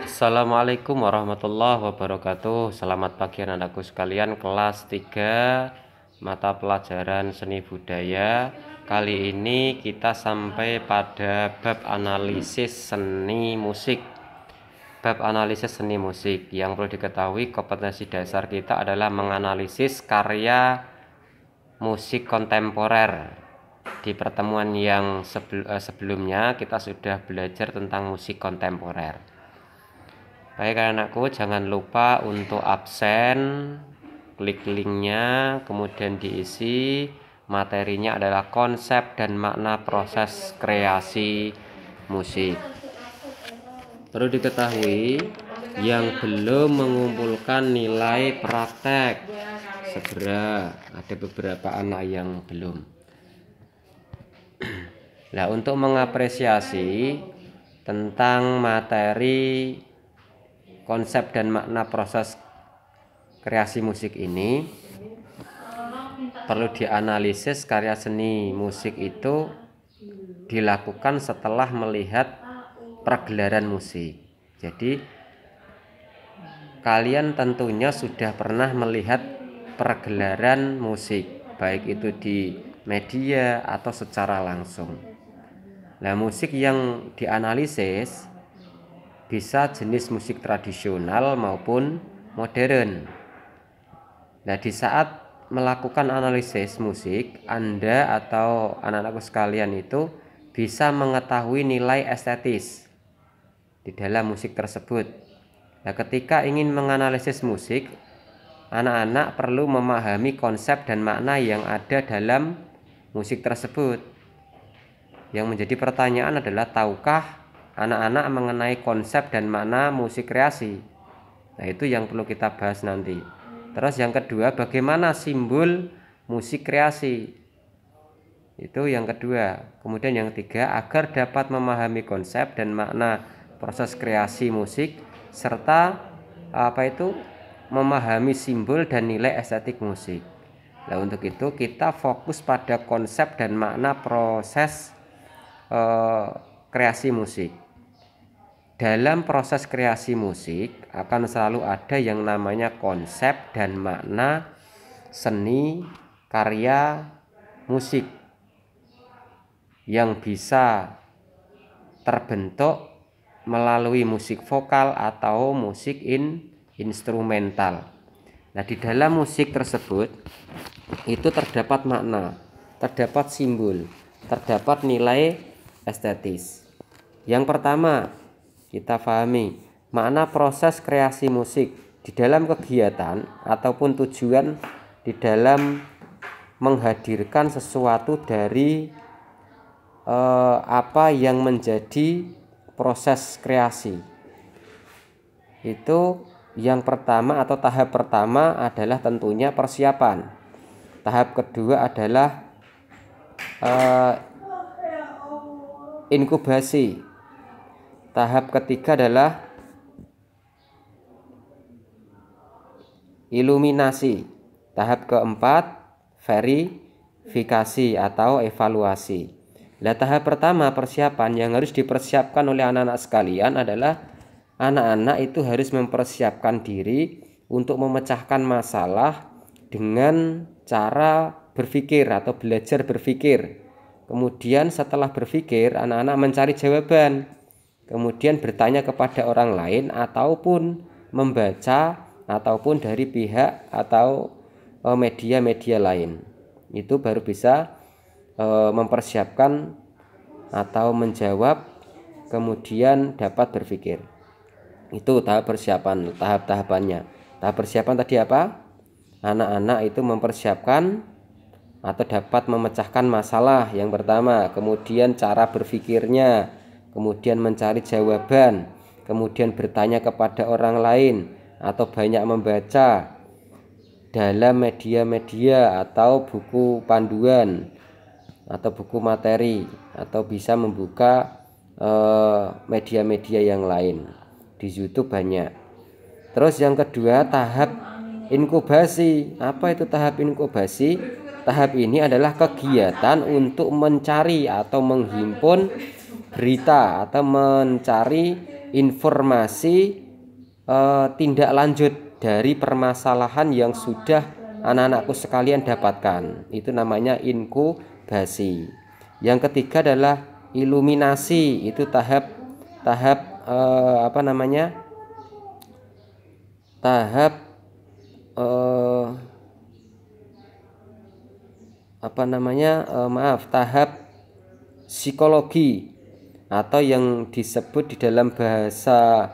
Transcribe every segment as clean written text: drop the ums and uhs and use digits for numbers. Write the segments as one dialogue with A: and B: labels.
A: Assalamualaikum warahmatullahi wabarakatuh. Selamat pagi anak-anakku sekalian, kelas 3 mata pelajaran seni budaya. Kali ini kita sampai pada bab analisis seni musik. Bab analisis seni musik. Yang perlu diketahui, kompetensi dasar kita adalah menganalisis karya musik kontemporer. Di pertemuan yang sebelumnya kita sudah belajar tentang musik kontemporer. Baik anakku, jangan lupa untuk absen, klik linknya, kemudian diisi. Materinya adalah konsep dan makna proses kreasi musik. Perlu diketahui, yang belum mengumpulkan nilai praktek segera, ada beberapa anak yang belum. Nah, untuk mengapresiasi tentang materi konsep dan makna proses kreasi musik ini, perlu dianalisis karya seni musik itu dilakukan setelah melihat pergelaran musik. Jadi kalian tentunya sudah pernah melihat pergelaran musik, baik itu di media atau secara langsung. Nah, musik yang dianalisis bisa jenis musik tradisional maupun modern. Nah, di saat melakukan analisis musik, Anda atau anak-anakku sekalian itu bisa mengetahui nilai estetis di dalam musik tersebut. Nah, ketika ingin menganalisis musik, anak-anak perlu memahami konsep dan makna yang ada dalam musik tersebut. Yang menjadi pertanyaan adalah, tahukah anak-anak mengenai konsep dan makna musik kreasi? Nah, itu yang perlu kita bahas nanti. Terus yang kedua, bagaimana simbol musik kreasi? Itu yang kedua. Kemudian yang ketiga, agar dapat memahami konsep dan makna proses kreasi musik serta memahami simbol dan nilai estetik musik. Nah, untuk itu kita fokus pada konsep dan makna proses kreasi musik. Dalam proses kreasi musik akan selalu ada yang namanya konsep dan makna seni karya musik yang bisa terbentuk melalui musik vokal atau musik instrumental. Nah, di dalam musik tersebut itu terdapat makna, terdapat simbol, terdapat nilai estetis. Yang pertama, kita pahami makna proses kreasi musik di dalam kegiatan ataupun tujuan di dalam menghadirkan sesuatu dari apa yang menjadi proses kreasi. Itu yang pertama atau tahap pertama adalah tentunya persiapan. Tahap kedua adalah inkubasi. Tahap ketiga adalah iluminasi. Tahap keempat verifikasi atau evaluasi. Nah, tahap pertama persiapan yang harus dipersiapkan oleh anak-anak sekalian adalah anak-anak itu harus mempersiapkan diri untuk memecahkan masalah dengan cara berpikir atau belajar berpikir. Kemudian setelah berpikir, anak-anak mencari jawaban. Kemudian bertanya kepada orang lain ataupun membaca ataupun dari pihak atau media-media lain. Itu baru bisa mempersiapkan atau menjawab, kemudian dapat berpikir. Itu tahap persiapan, tahap-tahapannya. Tahap persiapan tadi apa? Anak-anak itu mempersiapkan atau dapat memecahkan masalah yang pertama, kemudian cara berpikirnya, kemudian mencari jawaban, kemudian bertanya kepada orang lain atau banyak membaca dalam media-media atau buku panduan atau buku materi, atau bisa membuka media-media yang lain. Di YouTube banyak. Terus yang kedua, tahap inkubasi. Apa itu tahap inkubasi? Tahap ini adalah kegiatan untuk mencari atau menghimpun berita atau mencari informasi tindak lanjut dari permasalahan yang sudah anak-anakku sekalian dapatkan. Itu namanya inkubasi. Yang ketiga adalah iluminasi. Itu tahap tahap psikologi, atau yang disebut di dalam bahasa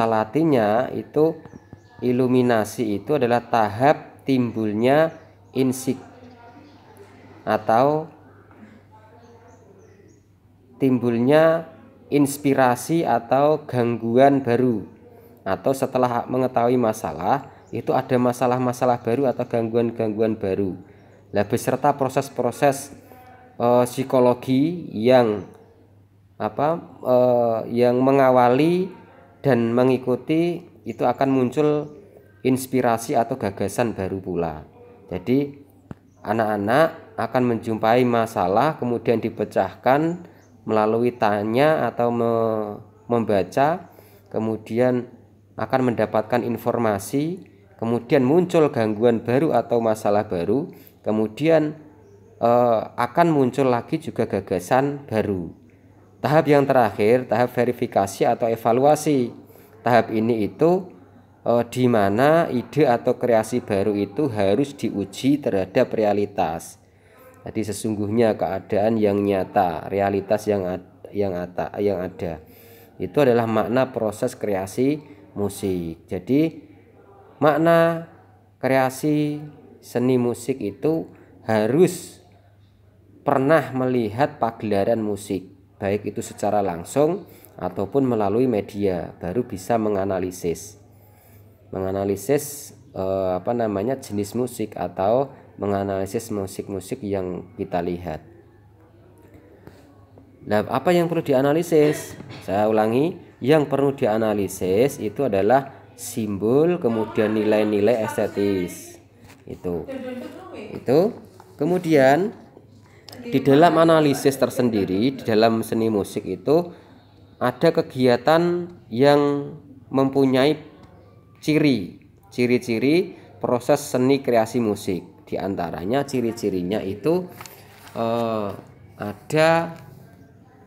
A: Latinnya itu iluminasi. Itu adalah tahap timbulnya insik atau timbulnya inspirasi atau gangguan baru, atau setelah mengetahui masalah itu ada masalah-masalah baru atau gangguan-gangguan baru. Nah, beserta proses-proses psikologi yang yang mengawali dan mengikuti, itu akan muncul inspirasi atau gagasan baru pula. Jadi anak-anak akan menjumpai masalah, kemudian dipecahkan melalui tanya atau membaca, kemudian akan mendapatkan informasi, kemudian muncul gangguan baru atau masalah baru, kemudian akan muncul lagi juga gagasan baru. Tahap yang terakhir, tahap verifikasi atau evaluasi. Tahap ini itu di mana ide atau kreasi baru itu harus diuji terhadap realitas. Jadi sesungguhnya keadaan yang nyata, realitas yang ada. Itu adalah makna proses kreasi musik. Jadi makna kreasi seni musik itu harus pernah melihat pagelaran musik, baik itu secara langsung ataupun melalui media, baru bisa menganalisis jenis musik atau menganalisis musik-musik yang kita lihat. Nah, apa yang perlu dianalisis? Saya ulangi, yang perlu dianalisis itu adalah simbol, kemudian nilai-nilai estetis. Itu. Kemudian di dalam analisis tersendiri, di dalam seni musik itu ada kegiatan yang mempunyai ciri-ciri proses seni kreasi musik. Di antaranya ciri-cirinya itu ada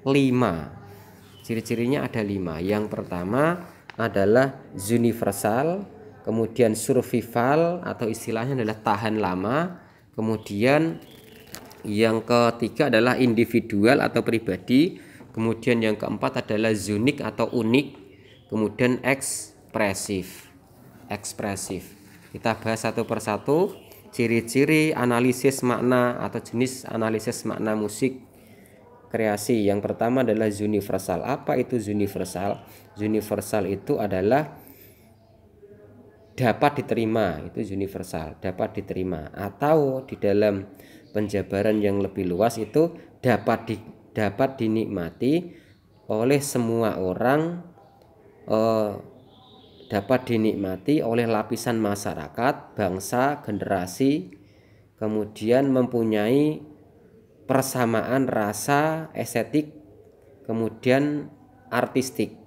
A: 5. Ciri-cirinya ada 5. Yang pertama adalah universal, kemudian survival atau istilahnya adalah tahan lama, kemudian yang ketiga adalah individual atau pribadi, kemudian yang keempat adalah unik atau unik, kemudian ekspresif. Kita bahas satu persatu ciri-ciri analisis makna atau jenis analisis makna musik kreasi. Yang pertama adalah universal. Apa itu universal? Universal itu adalah dapat diterima, itu universal, dapat diterima, atau di dalam penjabaran yang lebih luas itu dapat dinikmati oleh semua orang, dapat dinikmati oleh lapisan masyarakat, bangsa, generasi, kemudian mempunyai persamaan rasa, estetik, kemudian artistik.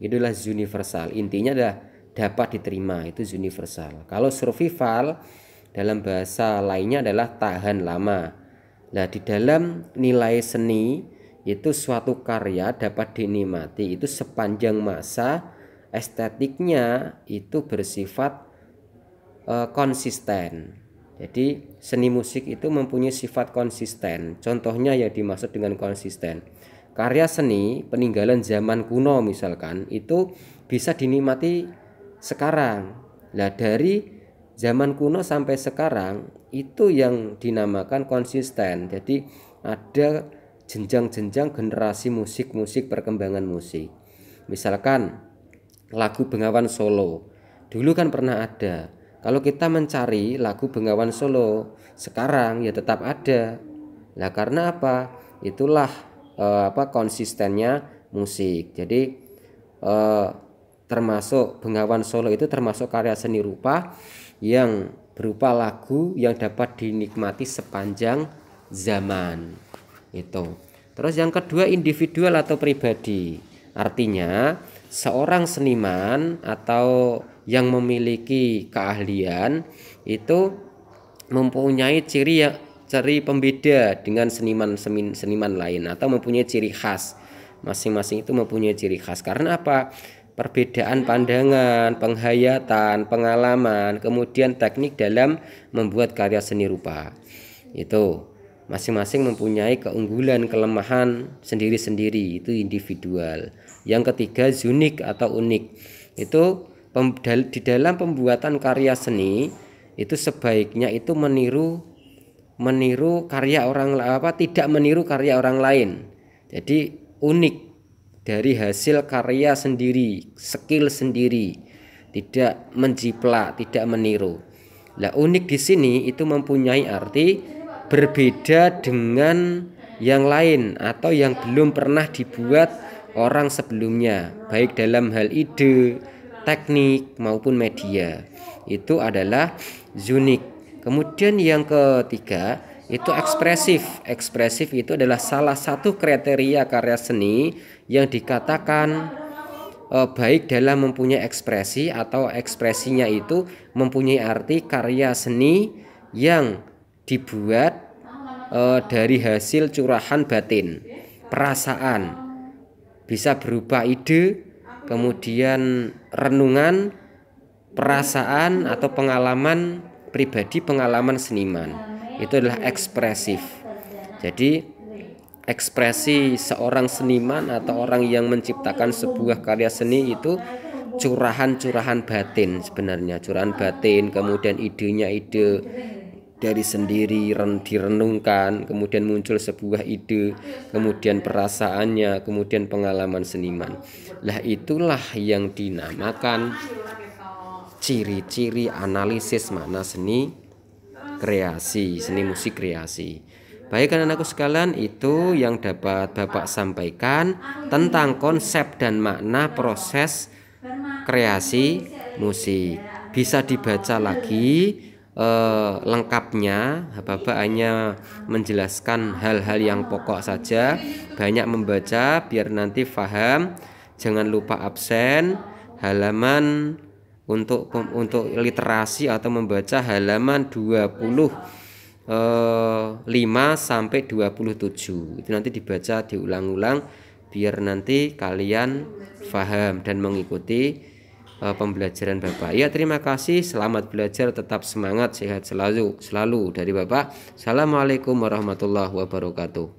A: Itulah universal. Intinya adalah dapat diterima, itu universal. Kalau survival dalam bahasa lainnya adalah tahan lama. Nah, di dalam nilai seni itu suatu karya dapat dinikmati itu sepanjang masa, estetiknya itu bersifat konsisten. Jadi seni musik itu mempunyai sifat konsisten. Contohnya yang dimaksud dengan konsisten, karya seni peninggalan zaman kuno misalkan itu bisa dinikmati sekarang. Nah, dari zaman kuno sampai sekarang itu yang dinamakan konsisten. Jadi ada jenjang-jenjang generasi musik perkembangan musik. Misalkan lagu Bengawan Solo dulu kan pernah ada. Kalau kita mencari lagu Bengawan Solo sekarang ya tetap ada. Nah, karena apa? Itulah konsistennya musik. Jadi termasuk Bengawan Solo itu termasuk karya seni rupa yang berupa lagu yang dapat dinikmati sepanjang zaman. Itu. Terus yang kedua individual atau pribadi. Artinya seorang seniman atau yang memiliki keahlian itu mempunyai ciri pembeda dengan seniman lain, atau mempunyai ciri khas. Masing-masing itu mempunyai ciri khas. Karena apa? Perbedaan pandangan, penghayatan, pengalaman, kemudian teknik dalam membuat karya seni rupa. Itu masing-masing mempunyai keunggulan, kelemahan sendiri-sendiri, itu individual. Yang ketiga, unik atau unik. Itu di dalam pembuatan karya seni itu sebaiknya itu meniru karya orang, tidak meniru karya orang lain. Jadi unik dari hasil karya sendiri, skill sendiri, tidak menjiplak, tidak meniru. Nah, unik di sini itu mempunyai arti berbeda dengan yang lain atau yang belum pernah dibuat orang sebelumnya, baik dalam hal ide, teknik maupun media. Itu adalah unik. Kemudian yang ketiga itu ekspresif. Ekspresif itu adalah salah satu kriteria karya seni yang dikatakan baik dalam mempunyai ekspresi atau ekspresinya itu mempunyai arti karya seni yang dibuat dari hasil curahan batin, perasaan, bisa berupa ide, kemudian renungan, perasaan atau pengalaman pribadi, pengalaman seniman. Itu adalah ekspresif. Jadi ekspresi seorang seniman atau orang yang menciptakan sebuah karya seni itu curahan-curahan batin sebenarnya, curahan batin, kemudian idenya ide dari sendiri direnungkan, kemudian muncul sebuah ide, kemudian perasaannya, kemudian pengalaman seniman. Lah itulah yang dinamakan ciri-ciri analisis makna seni kreasi, seni musik kreasi. Baik anak-anakku sekalian, itu yang dapat Bapak sampaikan tentang konsep dan makna proses kreasi musik. Bisa dibaca lagi lengkapnya. Bapak hanya menjelaskan hal-hal yang pokok saja. Banyak membaca biar nanti paham. Jangan lupa absen halaman untuk literasi atau membaca halaman 25 sampai 27. Itu nanti dibaca diulang-ulang biar nanti kalian paham dan mengikuti pembelajaran Bapak. Ya, terima kasih. Selamat belajar, tetap semangat, sehat selalu dari Bapak. Assalamualaikum warahmatullahi wabarakatuh.